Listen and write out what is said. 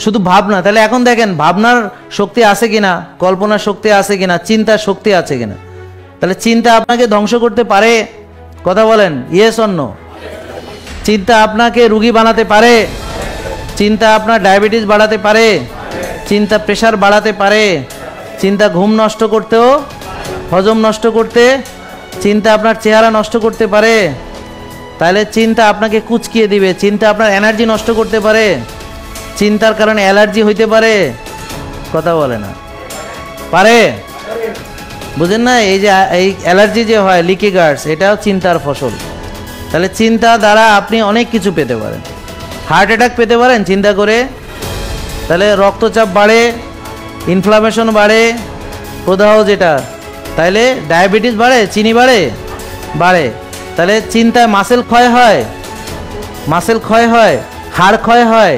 শুধু ভাবনা। তাহলে এখন দেখেন ভাবনার শক্তি আছে কিনা, কল্পনার শক্তি আছে কিনা, চিন্তার শক্তি আছে কিনা। তাহলে চিন্তা আপনাকে ধ্বংস করতে পারে? কথা বলেন, ইয়েস অর নো? চিন্তা আপনাকে রুগী বানাতে পারে? চিন্তা আপনার ডায়াবেটিস বাড়াতে পারে? চিন্তা প্রেশার বাড়াতে পারে? চিন্তা ঘুম নষ্ট করতেও, হজম নষ্ট করতে, চিন্তা আপনার চেহারা নষ্ট করতে পারে। তাহলে চিন্তা আপনাকে কুচকিয়ে দিবে, চিন্তা আপনার এনার্জি নষ্ট করতে পারে, চিন্তার কারণে অ্যালার্জি হইতে পারে। কথা বলে না, পারে? বুঝেন না? এই যে এই অ্যালার্জি যে হয়, লিকি গার্ডস, এটাও চিন্তার ফসল। তাহলে চিন্তা দ্বারা আপনি অনেক কিছু পেতে পারেন। হার্ট অ্যাটাক পেতে পারেন চিন্তা করে। তাহলে রক্তচাপ বাড়ে, ইনফ্লামেশন বাড়ে, প্রদাহ যেটা, তাইলে ডায়াবেটিস বাড়ে, চিনি বাড়ে, বাড়ে। তাহলে চিন্তায় মাসেল ক্ষয় হয়, মাসেল ক্ষয় হয়, হাড় ক্ষয় হয়।